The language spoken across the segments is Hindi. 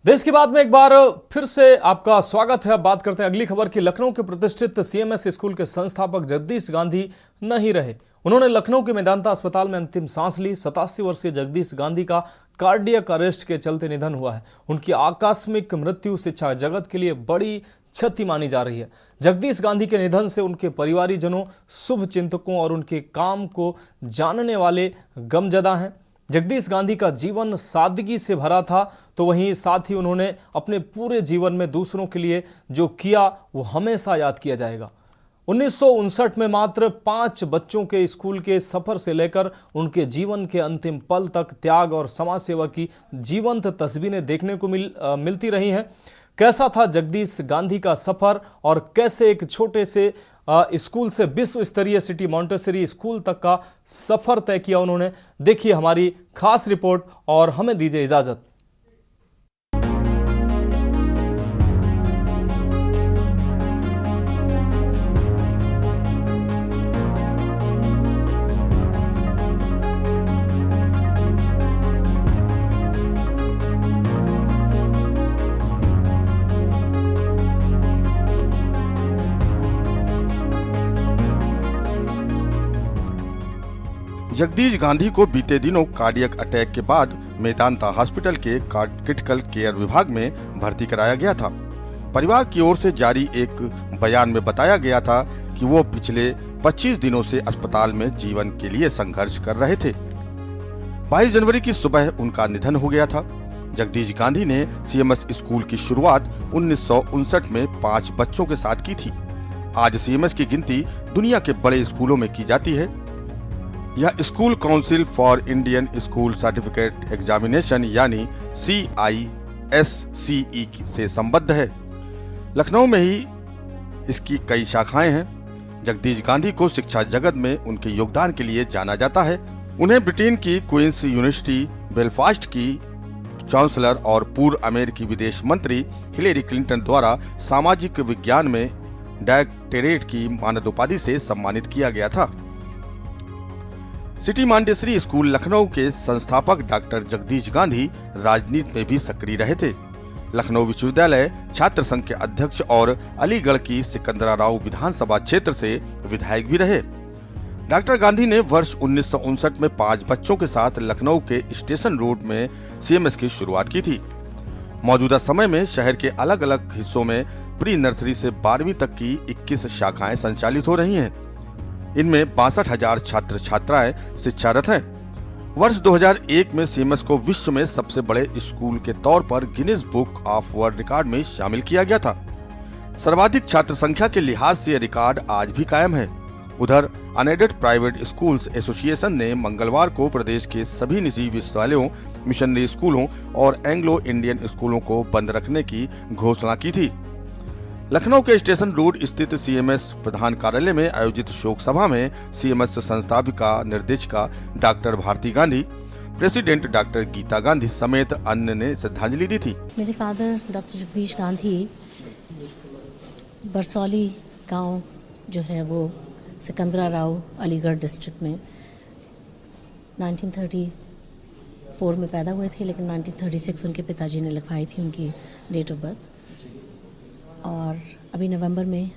देश की बात में एक बार फिर से आपका स्वागत है। अब बात करते हैं अगली खबर की। लखनऊ के प्रतिष्ठित सीएमएस स्कूल के संस्थापक जगदीश गांधी नहीं रहे। उन्होंने लखनऊ के मेदांता अस्पताल में अंतिम सांस ली। 87 वर्षीय जगदीश गांधी का कार्डियक अरेस्ट के चलते निधन हुआ है। उनकी आकस्मिक मृत्यु शिक्षा जगत के लिए बड़ी क्षति मानी जा रही है। जगदीश गांधी के निधन से उनके परिवारीजनों, शुभ चिंतकों और उनके काम को जानने वाले गमजदा हैं। जगदीश गांधी का जीवन सादगी से भरा था, तो वहीं साथ ही उन्होंने अपने पूरे जीवन में दूसरों के लिए जो किया वो हमेशा याद किया जाएगा। 1959 में मात्र 5 बच्चों के स्कूल के सफर से लेकर उनके जीवन के अंतिम पल तक त्याग और समाज सेवा की जीवंत तस्वीरें देखने को मिलती रही हैं। कैसा था जगदीश गांधी का सफर और कैसे एक छोटे से स्कूल से विश्व स्तरीय सिटी मॉन्टेसरी स्कूल तक का सफर तय किया उन्होंने। देखिए हमारी खास रिपोर्ट और हमें दीजिए इजाजत। जगदीश गांधी को बीते दिनों कार्डियक अटैक के बाद मेदांता हॉस्पिटल के क्रिटिकल केयर विभाग में भर्ती कराया गया था। परिवार की ओर से जारी एक बयान में बताया गया था कि वो पिछले 25 दिनों से अस्पताल में जीवन के लिए संघर्ष कर रहे थे। 22 जनवरी की सुबह उनका निधन हो गया था। जगदीश गांधी ने सीएमएस स्कूल की शुरुआत 1959 में 5 बच्चों के साथ की थी। आज सीएमएस की गिनती दुनिया के बड़े स्कूलों में की जाती है। यह school council for Indian school certificate examination यानी CISCE से संबद्ध है। लखनऊ में ही इसकी कई शाखाएं हैं। जगदीश गांधी को शिक्षा जगत में उनके योगदान के लिए जाना जाता है। उन्हें ब्रिटेन की क्वींस यूनिवर्सिटी बेलफास्ट की चांसलर और पूर्व अमेरिकी विदेश मंत्री हिलेरी क्लिंटन द्वारा सामाजिक विज्ञान में डॉक्टरेट की मानद उपाधि से सम्मानित किया गया था। सिटी मॉन्टेसरी स्कूल लखनऊ के संस्थापक डॉक्टर जगदीश गांधी राजनीति में भी सक्रिय रहे थे। लखनऊ विश्वविद्यालय छात्र संघ के अध्यक्ष और अलीगढ़ की सिकंदराराव विधानसभा क्षेत्र से विधायक भी रहे। डॉक्टर गांधी ने वर्ष 1959 में 5 बच्चों के साथ लखनऊ के स्टेशन रोड में सीएमएस की शुरुआत की थी। मौजूदा समय में शहर के अलग अलग हिस्सों में प्री नर्सरी से 12वीं तक की 21 शाखाएं संचालित हो रही हैं। इनमें 62,000 छात्र छात्राएं शिक्षारत हैं। वर्ष 2001 में सीएमएस को विश्व में सबसे बड़े स्कूल के तौर पर Guinness book of world record में शामिल किया गया था। सर्वाधिक छात्र संख्या के लिहाज से यह रिकॉर्ड आज भी कायम है। उधर अनएडेड प्राइवेट स्कूल्स एसोसिएशन ने मंगलवार को प्रदेश के सभी निजी विश्वविद्यालयों, मिशनरी स्कूलों और एंग्लो इंडियन स्कूलों को बंद रखने की घोषणा की थी। लखनऊ के स्टेशन रोड स्थित सीएमएस प्रधान कार्यालय में आयोजित शोक सभा में सीएमएस संस्थापिका निर्देशिका doctor Bharati Gandhi, president doctor Geeta Gandhi समेत अन्य ने श्रद्धांजलि दी थी। मेरे फादर डॉक्टर जगदीश गांधी बरसौली गांव जो है वो सिकंदराराव अलीगढ़ डिस्ट्रिक्ट में 1934 में पैदा हुए थे, लेकिन 1936 उनके पिताजी ने लिखवाई थी उनकी डेट ऑफ बर्थ। और अभी नवंबर में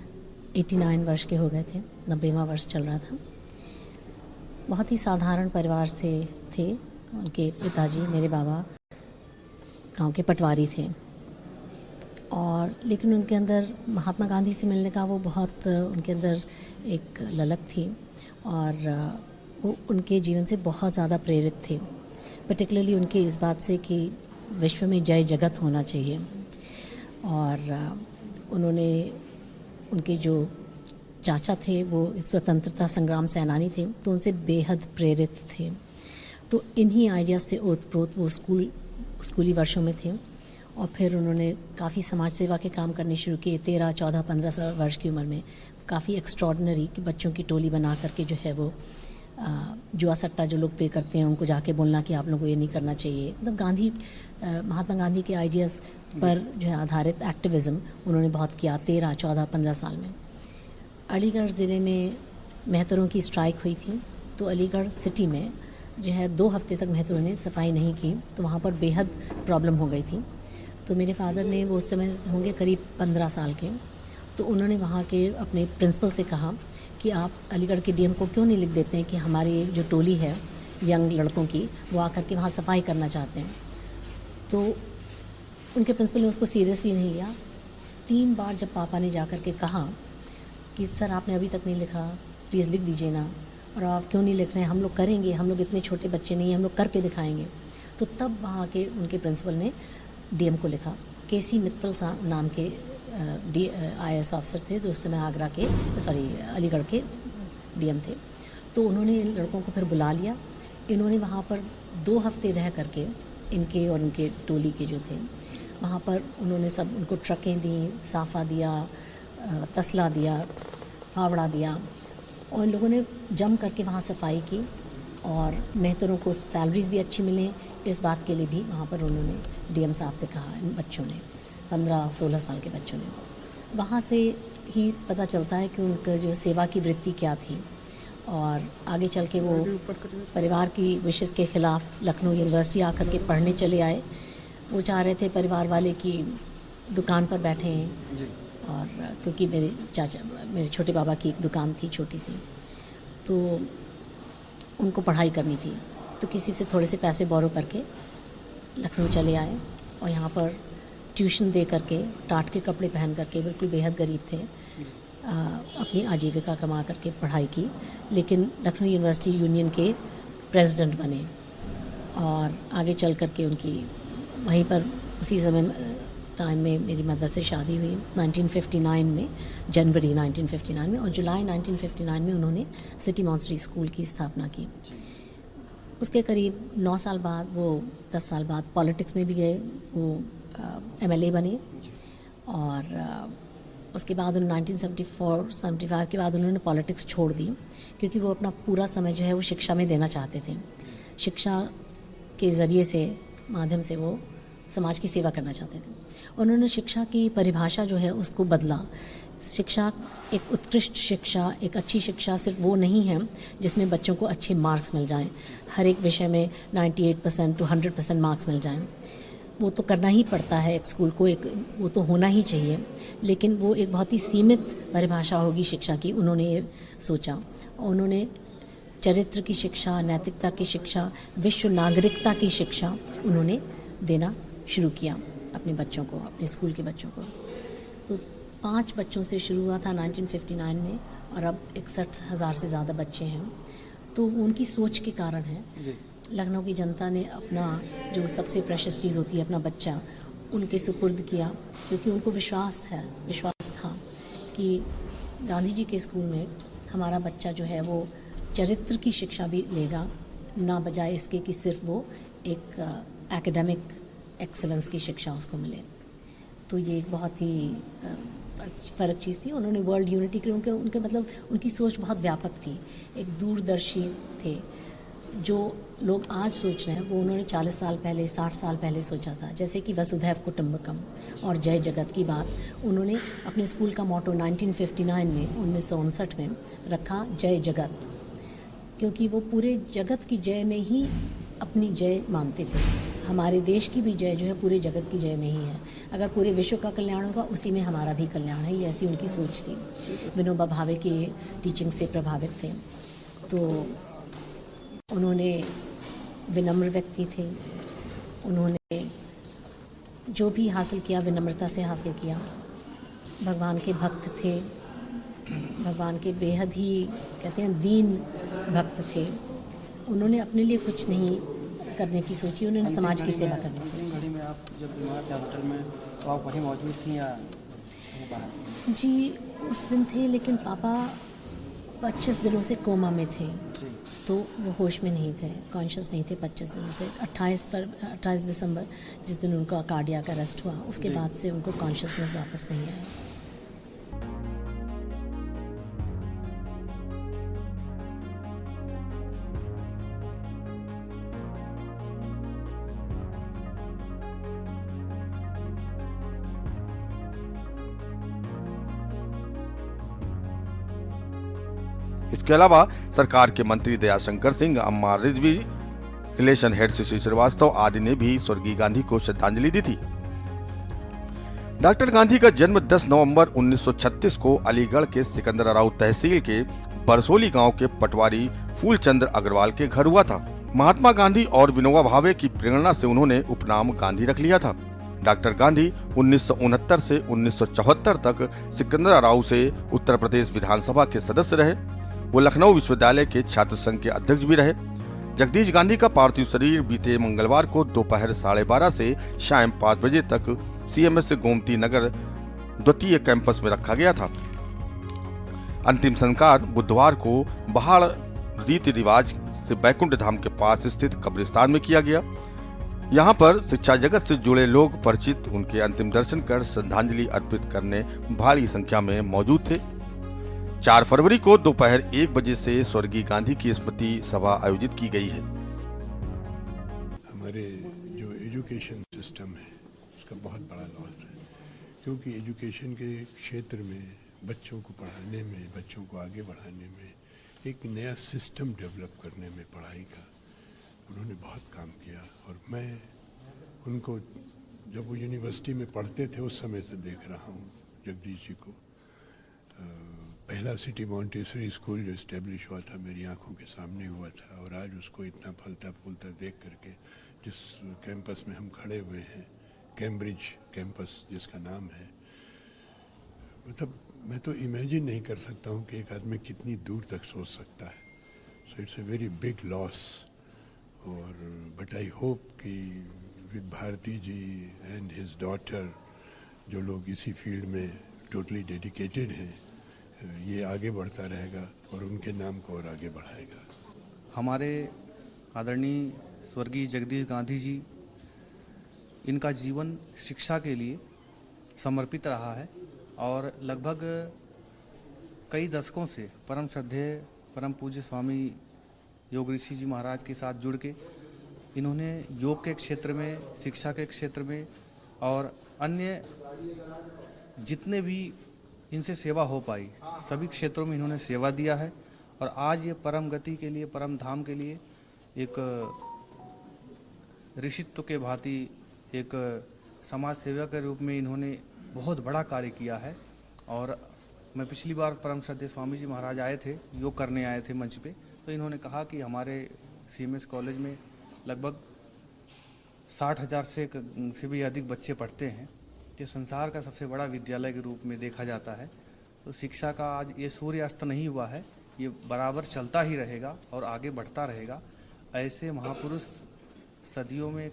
89 वर्ष के हो गए थे, 90वां वर्ष चल रहा था। बहुत ही साधारण परिवार से थे। उनके पिताजी, मेरे बाबा, गांव के पटवारी थे और लेकिन उनके अंदर महात्मा गांधी से मिलने का वो बहुत उनके अंदर एक ललक थी और वो उनके जीवन से बहुत ज़्यादा प्रेरित थे। पर्टिकुलरली उनके इस बात से कि विश्व में जय जगत होना चाहिए। और उन्होंने, उनके जो चाचा थे वो एक स्वतंत्रता संग्राम सेनानी थे, तो उनसे बेहद प्रेरित थे। तो इन्हीं आइडिया से ओतप्रोत वो स्कूली वर्षों में थे और फिर उन्होंने काफ़ी समाज सेवा के काम करने शुरू किए। 13, 14, 15 वर्ष की उम्र में काफ़ी एक्स्ट्रॉर्डनरी कि बच्चों की टोली बना करके जो है वो जुआ सट्टा जो लोग पे करते हैं उनको जाके बोलना कि आप लोगों को ये नहीं करना चाहिए। मतलब महात्मा गांधी के आइडियाज़ पर जो है आधारित एक्टिविज़्म उन्होंने बहुत किया 13, 14, 15 साल में। अलीगढ़ ज़िले में मेहतरों की स्ट्राइक हुई थी, तो अलीगढ़ सिटी में जो है 2 हफ्ते तक मेहतरों ने सफाई नहीं की, तो वहाँ पर बेहद प्रॉब्लम हो गई थी। तो मेरे फादर ने, वो उस समय होंगे करीब 15 साल के, तो उन्होंने वहाँ के अपने प्रिंसिपल से कहा कि आप अलीगढ़ के डीएम को क्यों नहीं लिख देते हैं कि हमारी जो टोली है यंग लड़कों की, वो आकर के वहाँ सफाई करना चाहते हैं। तो उनके प्रिंसिपल ने उसको सीरियसली नहीं लिया। 3 बार जब पापा ने जाकर के कहा कि सर आपने अभी तक नहीं लिखा, प्लीज़ लिख दीजिए ना, और आप क्यों नहीं लिख रहे हैं, हम लोग करेंगे, हम लोग इतने छोटे बच्चे नहीं हैं, हम लोग करके दिखाएंगे। तो तब वहाँ के उनके प्रिंसिपल ने डीएम को लिखा। केसी मित्तल नाम के IAS ऑफिसर थे जो उस समय आगरा के, अलीगढ़ के डीएम थे। तो उन्होंने इन लड़कों को फिर बुला लिया। इन्होंने वहाँ पर 2 हफ्ते रह करके, इनके और उनके टोली के जो थे वहाँ पर, उन्होंने सब उनको ट्रकें दी, साफ़ा दिया, तसला दिया, फावड़ा दिया, और इन लोगों ने जम करके वहाँ सफाई की। और मेहतरों को सैलरीज भी अच्छी मिलें, इस बात के लिए भी वहाँ पर उन्होंने डीएम साहब से कहा। इन बच्चों ने, 15-16 साल के बच्चों ने, वहाँ से ही पता चलता है कि उनका जो सेवा की वृत्ति क्या थी। और आगे चल के वो परिवार की विशेष के ख़िलाफ़ लखनऊ यूनिवर्सिटी आकर के पढ़ने चले आए। वो चाह रहे थे परिवार वाले की दुकान पर बैठे हैं, और क्योंकि मेरे छोटे बाबा की एक दुकान थी छोटी सी, तो उनको पढ़ाई करनी थी। तो किसी से थोड़े से पैसे बोरो करके लखनऊ चले आए, और यहाँ पर ट्यूशन दे करके, टाट के कपड़े पहन करके, बिल्कुल बेहद गरीब थे, अपनी आजीविका कमा करके पढ़ाई की। लेकिन लखनऊ यूनिवर्सिटी यूनियन के प्रेसिडेंट बने, और आगे चल करके उनकी वहीं पर उसी समय टाइम में मेरी मदर से शादी हुई 1959 में, जनवरी 1959 में, और जुलाई 1959 में उन्होंने सिटी मॉन्सरी स्कूल की स्थापना की। उसके करीब 9 साल बाद, वो 10 साल बाद पॉलिटिक्स में भी गए, वो MLA बने। और उसके बाद उन्होंने 1974-75 के बाद उन्होंने पॉलिटिक्स छोड़ दी, क्योंकि वो अपना पूरा समय जो है वो शिक्षा में देना चाहते थे। शिक्षा के ज़रिए से, माध्यम से वो समाज की सेवा करना चाहते थे। उन्होंने शिक्षा की परिभाषा जो है उसको बदला। शिक्षा, एक उत्कृष्ट शिक्षा, एक अच्छी शिक्षा सिर्फ वो नहीं है जिसमें बच्चों को अच्छे मार्क्स मिल जाएं, हर एक विषय में 98% to 100% मार्क्स मिल जाएं। वो तो करना ही पड़ता है एक स्कूल को, एक वो तो होना ही चाहिए, लेकिन वो एक बहुत ही सीमित परिभाषा होगी शिक्षा की, उन्होंने ये सोचा। उन्होंने चरित्र की शिक्षा, नैतिकता की शिक्षा, विश्व नागरिकता की शिक्षा उन्होंने देना शुरू किया अपने बच्चों को, अपने स्कूल के बच्चों को। तो 5 बच्चों से शुरू हुआ था 1959 में, और अब 61,000 से ज़्यादा बच्चे हैं। तो उनकी सोच के कारण है। लखनऊ की जनता ने अपना जो सबसे प्रेशियस चीज़ होती है, अपना बच्चा, उनके सुपुर्द किया, क्योंकि उनको विश्वास था कि गांधी जी के स्कूल में हमारा बच्चा जो है वो चरित्र की शिक्षा भी लेगा, ना बजाय इसके कि सिर्फ वो एक एकेडमिक एक्सेलेंस की शिक्षा उसको मिले। तो ये एक बहुत ही फ़र्क चीज़ थी। उन्होंने वर्ल्ड यूनिटी के लिए उनके मतलब उनकी सोच बहुत व्यापक थी, एक दूरदर्शी थे। जो लोग आज सोच रहे हैं वो उन्होंने 40 साल पहले, 60 साल पहले सोचा था। जैसे कि वसुधैव कुटुंबकम और जय जगत की बात उन्होंने अपने स्कूल का मोटो 1959 में, 1959 में रखा, जय जगत, क्योंकि वो पूरे जगत की जय में ही अपनी जय मानते थे। हमारे देश की भी जय जो है पूरे जगत की जय में ही है। अगर पूरे विश्व का कल्याण होगा उसी में हमारा भी कल्याण है, ये ऐसी उनकी सोच थी। विनोबा भावे की टीचिंग से प्रभावित थे। तो उन्होंने विनम्र व्यक्ति थे, उन्होंने जो भी हासिल किया विनम्रता से हासिल किया। भगवान के भक्त थे, भगवान के बेहद ही कहते हैं दीन भक्त थे। उन्होंने अपने लिए कुछ नहीं करने की सोची, उन्होंने समाज की सेवा करने की सोची। घड़ी में आप जब बीमार थे हॉस्पिटल में, तो आप वहीं मौजूद थी या बाहर? जी उस दिन थे, लेकिन पापा 25 दिनों से कोमा में थे, तो वो होश में नहीं थे, कॉन्शियस नहीं थे 25 दिनों से। 28 दिसंबर जिस दिन उनका कार्डियक अरेस्ट हुआ, उसके बाद से उनको कॉन्शियसनेस वापस नहीं आया। इसके अलावा सरकार के मंत्री दयाशंकर सिंह, अम्मा रिजवी, रिलेशन हेड शशि श्रीवास्तव आदि ने भी स्वर्गीय गांधी को श्रद्धांजलि दी थी। डॉक्टर गांधी का जन्म 10 नवंबर 1936 को अलीगढ़ के सिकंदराबाद तहसील के बरसोली गांव के पटवारी फूलचंद्र अग्रवाल के घर हुआ था। महात्मा गांधी और विनोबा भावे की प्रेरणा से उन्होंने उपनाम गांधी रख लिया था। डॉक्टर गांधी 1969 से 1974 तक सिकंदराबाद से उत्तर प्रदेश विधानसभा के सदस्य रहे। वो लखनऊ विश्वविद्यालय के छात्र संघ के अध्यक्ष भी रहे। जगदीश गांधी का पार्थिव शरीर बीते मंगलवार को दोपहर 12:30 से शाम 5 बजे तक सीएमएस गोमती नगर द्वितीय कैंपस में रखा गया था। अंतिम संस्कार बुधवार को बहाड़ रीति रिवाज से बैकुंठ धाम के पास स्थित कब्रिस्तान में किया गया। यहाँ पर शिक्षा जगत से जुड़े लोग परिचित उनके अंतिम दर्शन कर श्रद्धांजलि अर्पित करने भारी संख्या में मौजूद थे। 4 फरवरी को दोपहर 1 बजे से स्वर्गीय गांधी की स्मृति सभा आयोजित की गई है। हमारे जो एजुकेशन सिस्टम है उसका बहुत बड़ा लॉस है, क्योंकि एजुकेशन के क्षेत्र में बच्चों को पढ़ाने में, बच्चों को आगे बढ़ाने में, एक नया सिस्टम डेवलप करने में पढ़ाई का उन्होंने बहुत काम किया। और मैं उनको जब वो यूनिवर्सिटी में पढ़ते थे उस समय से देख रहा हूँ जगदीश जी को। पहला सिटी मॉन्टेसरी स्कूल जो इस्टेब्लिश हुआ था मेरी आंखों के सामने हुआ था, और आज उसको इतना फलता फूलता देख करके जिस कैंपस में हम खड़े हुए हैं, कैम्ब्रिज कैंपस जिसका नाम है, मतलब मैं तो इमेजिन नहीं कर सकता हूँ कि एक आदमी कितनी दूर तक सोच सकता है। So it's a very big loss. और बट आई होप कि with Bharati ji and his daughter, जो लोग इसी फील्ड में टोटली डेडिकेटेड हैं, ये आगे बढ़ता रहेगा और उनके नाम को और आगे बढ़ाएगा। हमारे आदरणीय स्वर्गीय जगदीश गांधी जी, इनका जीवन शिक्षा के लिए समर्पित रहा है और लगभग कई दशकों से परम श्रद्धेय परम पूज्य स्वामी योग ऋषि जी महाराज के साथ जुड़ के इन्होंने योग के क्षेत्र में, शिक्षा के क्षेत्र में और अन्य जितने भी इनसे सेवा हो पाई सभी क्षेत्रों में इन्होंने सेवा दिया है। और आज ये परम गति के लिए, परम धाम के लिए एक ऋषित्व के भांति एक समाज सेवा के रूप में इन्होंने बहुत बड़ा कार्य किया है। और मैं पिछली बार परम श्रद्धेय स्वामी जी महाराज आए थे, योग करने आए थे मंच पे, तो इन्होंने कहा कि हमारे सीएमएस कॉलेज में लगभग 60,000 से भी अधिक बच्चे पढ़ते हैं, जो संसार का सबसे बड़ा विद्यालय के रूप में देखा जाता है। तो शिक्षा का आज ये सूर्यास्त नहीं हुआ है, ये बराबर चलता ही रहेगा और आगे बढ़ता रहेगा। ऐसे महापुरुष सदियों में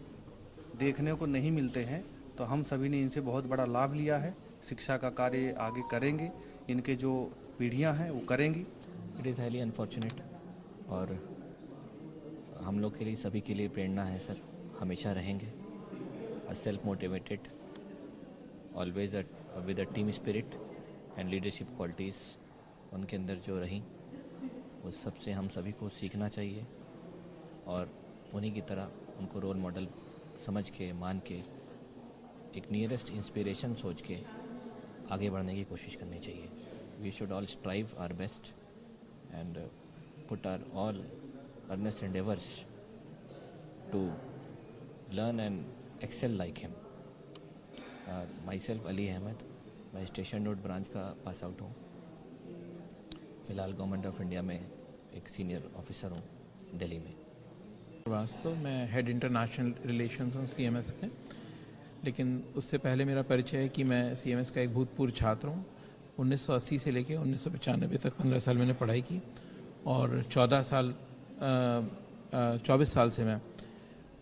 देखने को नहीं मिलते हैं, तो हम सभी ने इनसे बहुत बड़ा लाभ लिया है। शिक्षा का कार्य आगे करेंगे, इनके जो पीढ़ियां हैं वो करेंगी। इट इज़ हाईली अनफॉर्चुनेट और हम लोग के लिए, सभी के लिए प्रेरणा है सर, हमेशा रहेंगे। Self motivated, always with a team spirit and leadership qualities उनके अंदर जो रही, उस सब से हम सभी को सीखना चाहिए और उन्हीं की तरह उनको रोल मॉडल समझ के, मान के, एक नियरेस्ट इंस्पिरेशन सोच के आगे बढ़ने की कोशिश करनी चाहिए। We should all strive our best and put our all earnest endeavours to learn and excel like him. Myself Ali Ahmad, मैं स्टेशन रोड ब्रांच का पास आउट हूँ। फिलहाल गवर्नमेंट ऑफ इंडिया में एक सीनियर ऑफिसर हूँ दिल्ली में। वास्तव मैं हेड इंटरनेशनल रिलेशंस हूँ सीएमएस के, लेकिन उससे पहले मेरा परिचय है कि मैं सीएमएस का एक भूतपूर्व छात्र हूँ। 1980 से लेकर 1995 तक 15 साल मैंने पढ़ाई की और 24 साल से मैं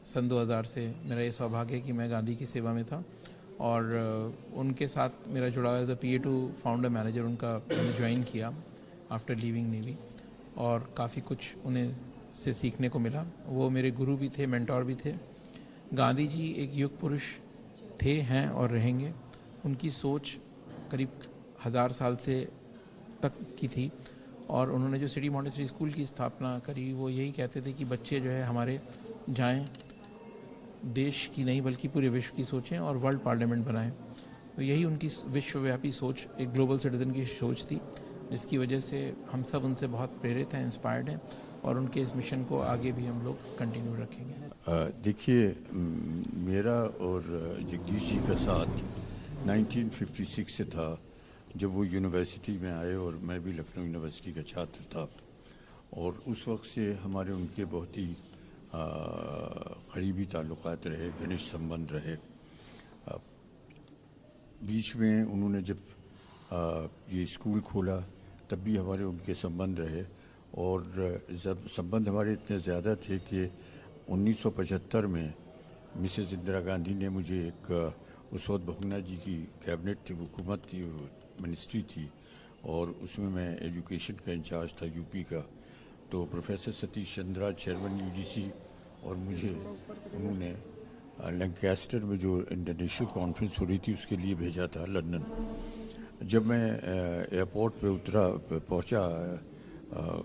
सन 2000 से मेरा ये सौभाग्य है कि मैं गांधी की सेवा में था और उनके साथ मेरा जुड़ाव as a PA2 founder manager उनका मैंने ज्वाइन किया आफ्टर लीविंग नेवी और काफ़ी कुछ उन्हें से सीखने को मिला। वो मेरे गुरु भी थे, मेंटोर भी थे। गांधी जी एक युग पुरुष थे, हैं और रहेंगे। उनकी सोच करीब 1000 साल से तक की थी और उन्होंने जो सिटी मॉन्टेसरी स्कूल की स्थापना करी, वो यही कहते थे कि बच्चे जो है हमारे जाएं, देश की नहीं बल्कि पूरे विश्व की सोचें और वर्ल्ड पार्लियामेंट बनाएं। तो यही उनकी विश्वव्यापी सोच, एक ग्लोबल सिटीज़न की सोच थी, जिसकी वजह से हम सब उनसे बहुत प्रेरित हैं, इंस्पायर्ड हैं और उनके इस मिशन को आगे भी हम लोग कंटिन्यू रखेंगे। देखिए, मेरा और जगदीश जी का साथ 1956 से था जब वो यूनिवर्सिटी में आए और मैं भी लखनऊ यूनिवर्सिटी का छात्र था, और उस वक्त से हमारे उनके बहुत ही करीबी ताल्लुकात रहे, घनिष्ठ संबंध रहे। बीच में उन्होंने जब ये स्कूल खोला तब भी हमारे उनके संबंध रहे, और जब संबंध हमारे इतने ज़्यादा थे कि 1975 में मिसेस इंदिरा गांधी ने मुझे एक, उस वक्त बहुगुणा जी की कैबिनेट थी, हुकूमत थी, मिनिस्ट्री थी, और उसमें मैं एजुकेशन का इंचार्ज था यूपी का। तो professor Satish Chandra chairman UGC और मुझे उन्होंने लैंकास्टर में जो इंटरनेशनल कॉन्फ्रेंस हो रही थी उसके लिए भेजा था लंदन। जब मैं एयरपोर्ट पे पहुंचा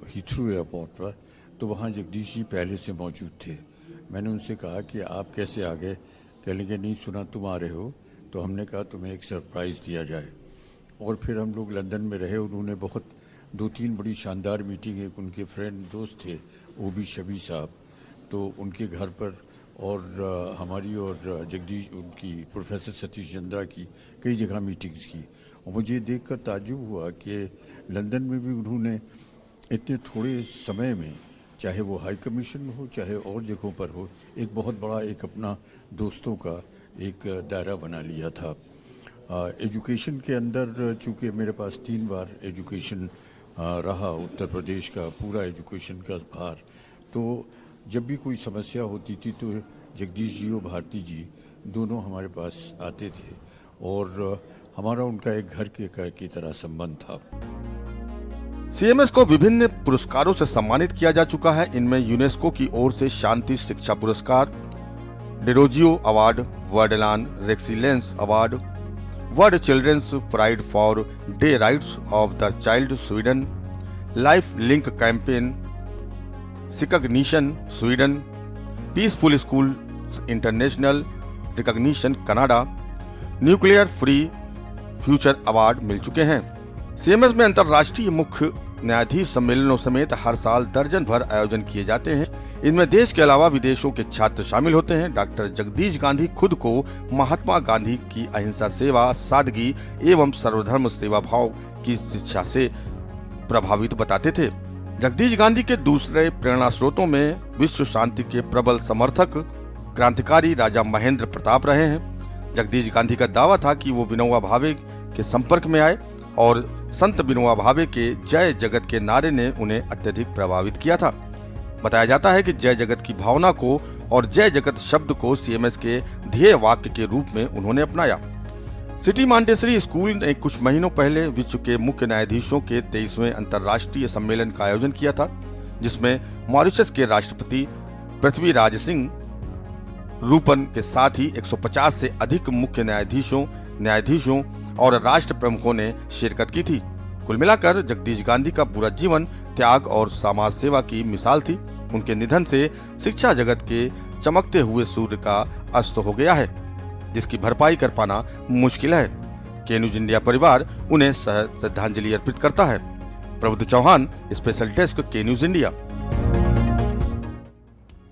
हीथ्रू एयरपोर्ट पर, तो वहाँ जगदीश जी पहले से मौजूद थे। मैंने उनसे कहा कि आप कैसे आ गए? कहने लगे नहीं सुना तुम आ रहे हो, तो हमने कहा तुम्हें एक सरप्राइज़ दिया जाए। और फिर हम लोग लंदन में रहे। उन्होंने बहुत 2-3 बड़ी शानदार मीटिंग, एक उनके फ्रेंड दोस्त थे ओबी शबी साहब, तो उनके घर पर, और हमारी और जगदीश उनकी प्रोफेसर सतीश चंद्रा की कई जगह मीटिंग्स की। और मुझे देखकर ताज्जुब हुआ कि लंदन में भी उन्होंने इतने थोड़े समय में, चाहे वो हाई कमीशन में हो चाहे और जगहों पर हो, एक बहुत बड़ा एक अपना दोस्तों का एक दायरा बना लिया था। एजुकेशन के अंदर चूँकि मेरे पास 3 बार एजुकेशन रहा, उत्तर प्रदेश का पूरा एजुकेशन का भार, तो जब भी कोई समस्या होती थी तो जगदीश जी और भारती जी दोनों हमारे पास आते थे, और हमारा उनका एक घर की तरह संबंध था। सीएमएस को विभिन्न पुरस्कारों से सम्मानित किया जा चुका है। इनमें यूनेस्को की ओर से Shanti Shiksha Puraskar, Derozio award, world excellence award, world children's prize for the rights of the child Sweden, life link campaign recognition Sweden, peaceful school international recognition Canada, nuclear free future award मिल चुके हैं। सीएमएस में अंतर्राष्ट्रीय मुख्य न्यायाधीश सम्मेलनों समेत हर साल दर्जन भर आयोजन किए जाते हैं। इनमें देश के अलावा विदेशों के छात्र शामिल होते हैं। डॉक्टर जगदीश गांधी खुद को महात्मा गांधी की अहिंसा सेवा, सादगी एवं सर्वधर्म सेवा भाव की शिक्षा से प्रभावित बताते थे। जगदीश गांधी के दूसरे प्रेरणा स्रोतों में विश्व शांति के प्रबल समर्थक क्रांतिकारी राजा महेंद्र प्रताप रहे हैं। जगदीश गांधी का दावा था कि वो विनोबा भावे के संपर्क में आए और संत विनोबा भावे के जय जगत के नारे ने उन्हें अत्यधिक प्रभावित किया था। बताया जाता है कि जय जगत की भावना को और जय जगत शब्द को सीएमएस के ध्येय वाक्य के रूप में उन्होंने अपनाया। सिटी मॉन्टेसरी स्कूल ने कुछ महीनों पहले विश्व के मुख्य न्यायाधीशों के 23वें अंतर्राष्ट्रीय सम्मेलन का आयोजन किया था, जिसमें मॉरिशस के राष्ट्रपति पृथ्वीराज सिंह रूपन के साथ ही 150 से अधिक मुख्य न्यायाधीशों और राष्ट्र प्रमुखों ने शिरकत की थी। कुल मिलाकर जगदीश गांधी का पूरा जीवन त्याग और समाज सेवा की मिसाल थी। उनके निधन से शिक्षा जगत के चमकते हुए सूर्य का अस्त हो गया है, जिसकी भरपाई कर पाना मुश्किल है। के न्यूज इंडिया परिवार उन्हें श्रद्धांजलि अर्पित करता है। प्रबुद्ध चौहान, स्पेशल डेस्क, के न्यूज इंडिया।